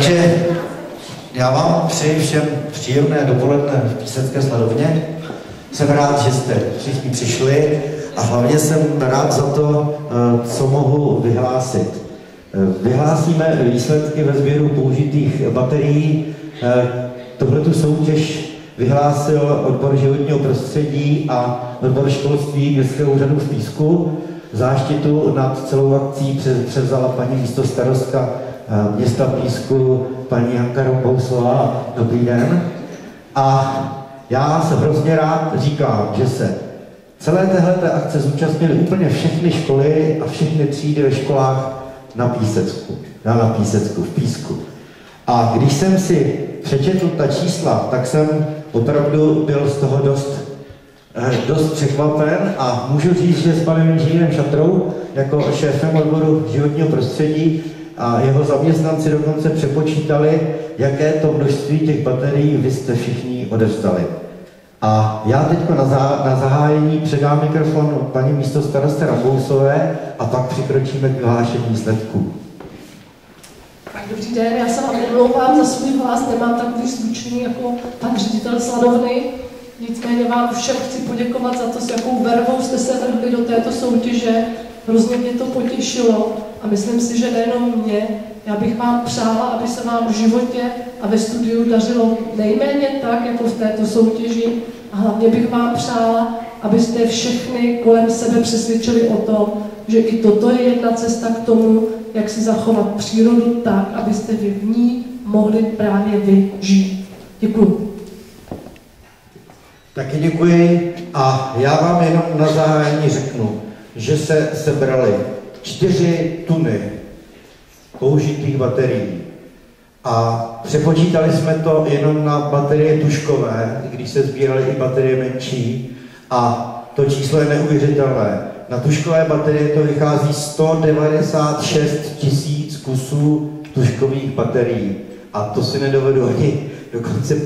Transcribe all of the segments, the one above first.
Takže já vám přeji všem příjemné dopoledne v Písecké Sladovně. Jsem rád, že jste všichni přišli a hlavně jsem rád za to, co mohu vyhlásit. Vyhlásíme výsledky ve sběru použitých baterií. Tuhletu soutěž vyhlásil odbor životního prostředí a odbor školství Městského úřadu v Písku. Záštitu nad celou akcí převzala paní místostarostka města Písku, paní Janka Rombousová. Dobrý den. A já se hrozně rád říkám, že se celé téhleté akce zúčastnily úplně všechny školy a všechny třídy ve školách na Písecku, v Písku. A když jsem si přečetl ta čísla, tak jsem opravdu byl z toho dost překvapen a můžu říct, že s panem inženýrem Šatrou jako šéfem odboru životního prostředí a jeho zaměstnanci dokonce přepočítali, jaké to množství těch baterií vy jste všichni odevzdali. A já teď na zahájení předám mikrofon paní místostarostce Rambousové a pak přikročíme k vyhlášení výsledků. Dobrý den, já se vám omlouvám za svůj hlas, nemám takový zvučný jako pan ředitel Sladovny. Nicméně vám všem chci poděkovat za to, s jakou vervou jste se vrhli do této soutěže. Hrozně mě to potěšilo a myslím si, že nejenom mě. Já bych vám přála, aby se vám v životě a ve studiu dařilo nejméně tak, jako v této soutěži. A hlavně bych vám přála, abyste všechny kolem sebe přesvědčili o tom, že i toto je jedna cesta k tomu, jak si zachovat přírodu tak, abyste vy v ní mohli právě vy žít. Děkuju. Taky děkuji a já vám jenom na zahájení řeknu, že se sebrali 4 tuny použitých baterií a přepočítali jsme to jenom na baterie tužkové, když se sbíraly i baterie menší a to číslo je neuvěřitelné. Na tužkové baterie to vychází 196 000 kusů tužkových baterií a to si nedovedu ani dokonce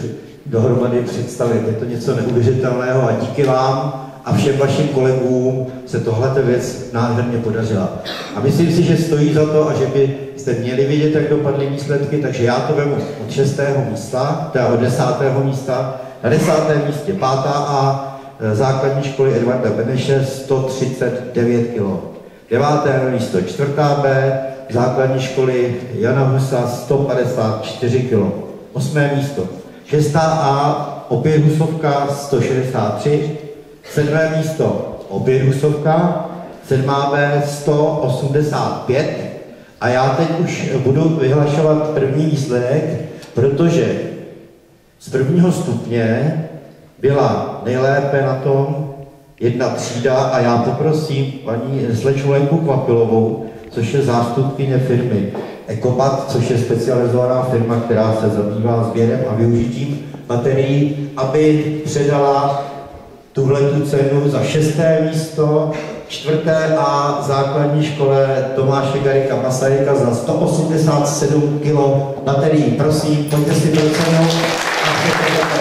dohromady představit. Je to něco neuvěřitelného a díky vám a všem vašim kolegům se tohlete věc nádherně podařila. A myslím si, že stojí za to a že byste měli vidět, jak dopadly výsledky, takže já to vemu od 6. místa, teda od 10. místa. Na 10. místě 5. A základní školy Edvarda Beneše 139 kg. 9. místo 4. B, základní školy Jana Husa 154 kg. 8. místo 6. A, opět Husovka 163. 7. místo opět Husovka, 7. B 185. A já teď už budu vyhlašovat první výsledek, protože z prvního stupně byla nejlépe na tom jedna třída a já poprosím paní slečnu Lenku Kvapilovou, což je zástupkyně firmy Ekopat, což je specializovaná firma, která se zabývá sběrem a využitím baterií, aby předala tuhletu cenu za 6. místo 4. A základní škole Tomáše Garrigua Masaryka za 187 kg baterií. Prosím, pojďte si pro cenu a překvapte.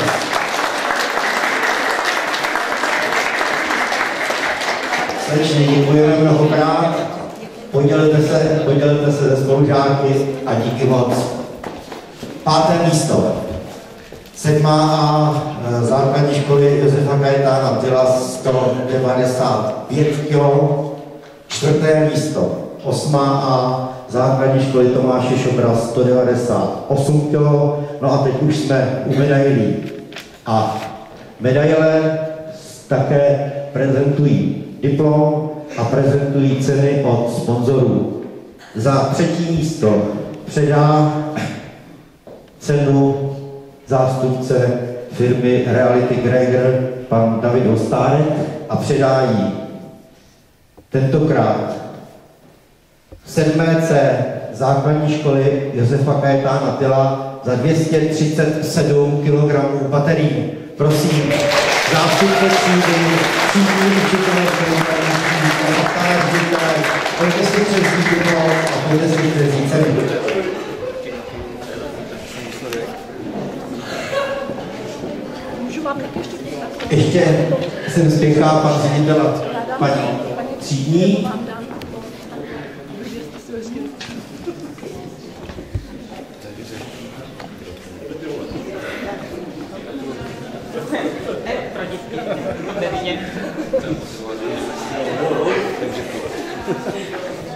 Srdečně děkujeme mnohokrát. Podělte se ze spolužáky a díky moc. 5. místo. 7. A základní školy Josefa Kajetána Tyla 195 kg. 4. místo 8. A základní školy Tomáše Šobra 198 kg. No a teď už jsme u medailí. A medaile také prezentují diplom a prezentují ceny od sponzorů. Za 3. místo předá cenu zástupce firmy Reality Greger, pan David Ostárek, a předá jí tentokrát 7. C základní školy Josefa Kajetána Tyla za 237 kg baterií. Prosím, zástupce třídy, třídní učitelé, pojďte si převzít diplom a pojďte si převzít cenu. Ještě jsem spěchá pan ředitel a paní třídní.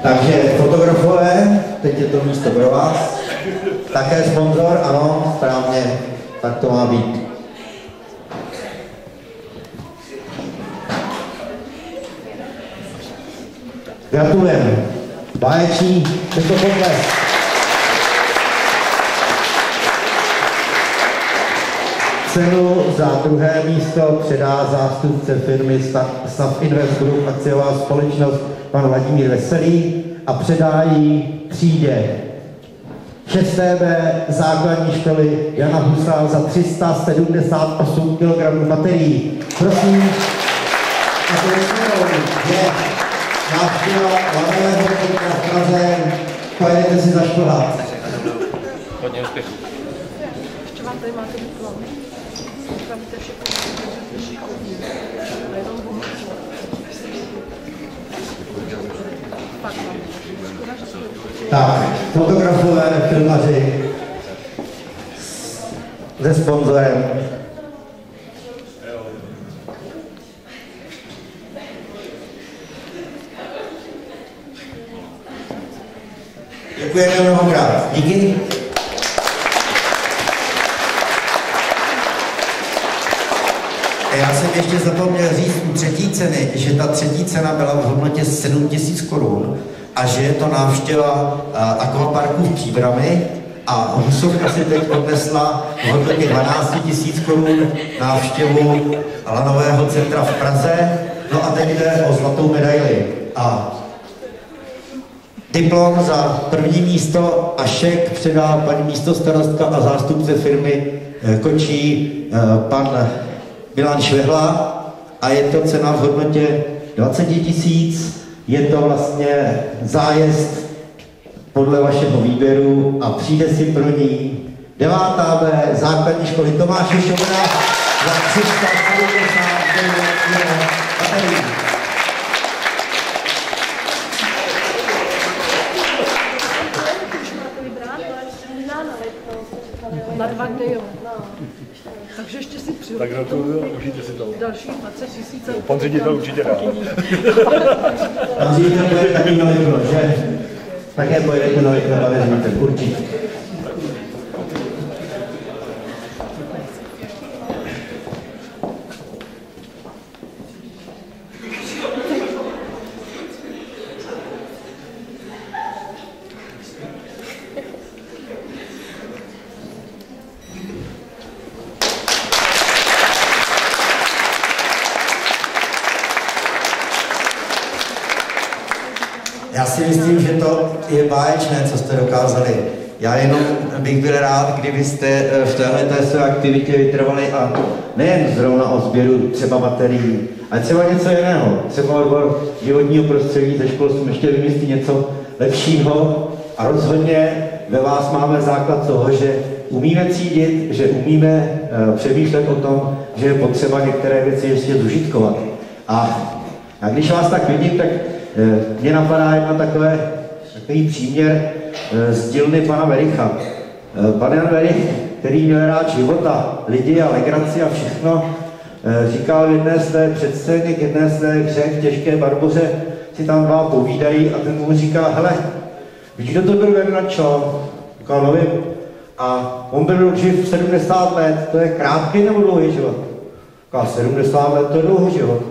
Takže fotografové, teď je to místo pro vás. Také sponzor, ano, správně, tak to má být. Gratulujeme. Báječný, je to potles. Cenu za druhé místo předá zástupce firmy Stav Invest Group, akciová společnost, pan Vladimír Veselý, a předá ji třídě 6B základní školy Jana Husa za 378 kg baterií. Prosím, a to je návštěva Lanového centra v Praze, pojedete si zašplhat. Hodně úspěchů. Ještě vám tady máte diplom. Připravíte všechno. A jenom tak, fotografové, filmaři se sponzorem. Děkujeme mnohokrát. Díky. Já jsem ještě zapomněl říct u třetí ceny, že ta třetí cena byla v hodnotě 7 000 korun a že je to návštěva akvaparku v Příbrami a Husovka si teď odnesla v hodnotě 12 000 korun návštěvu Lanového centra v Praze. No a teď jde o zlatou medaili. A diplom za první místo a šek předá paní místostarostka a zástupce firmy Kočí pan Milan Švehla a je to cena v hodnotě 20 000. Je to vlastně zájezd podle vašeho výběru a přijde si pro ní 9B základní školy Tomáše Šovra za 379 baterií. Na 2 dny, jo. Takže ještě si přijdu. Tak gratuluju, užijte si to. Další 20 000. Pan ředitel určitě rád. Pan ředitel pojede taky na Lidl, že? Také pojedete na Lidl, pane ředitel, určitě. Já si myslím, že to je báječné, co jste dokázali. Já jenom bych byl rád, kdybyste v této své aktivitě vytrvali a nejen zrovna o sběru třeba baterií, ale třeba něco jiného. Třeba odbor životního prostředí ze škol jsme ještě vymyslí něco lepšího a rozhodně ve vás máme základ toho, že umíme cítit, že umíme přemýšlet o tom, že je potřeba některé věci ještě zužitkovat. A když vás tak vidím, tak mě napadá takový příměr z dílny pana Vericha. Pan Jan Verich, který měl rád života, lidi a legraci a všechno, říkal v jedné své předscéně, k jedné své hře v Těžké Barboře, si tam dva povídají a ten mu říká, hele, víš, kdo to byl Vernačo? Říkal, no vím. A on byl živ 70 let, to je krátký nebo dlouhý život? Říkal, 70 let, to je dlouhý život.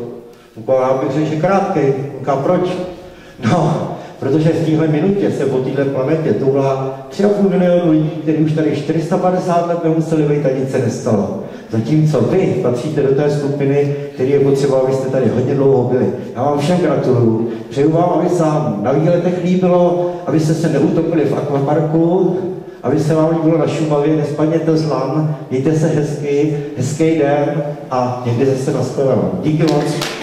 Já bych řekl, že krátký. Říká, proč? No, protože v téhle minutě se po téhle planetě toulá 3,5 milionu lidí, kteří už tady 450 let nemuseli být a nic se nestalo. Zatímco vy patříte do té skupiny, který je potřeba, abyste tady hodně dlouho byli. Já vám všem gratuluju. Přeju vám, aby se vám na výletech líbilo, abyste se neutopili v akvaparku, aby se vám líbilo na Šumavě, nespadněte z lan, mějte se hezky, hezký den a někdy zase nashledanou. Díky moc.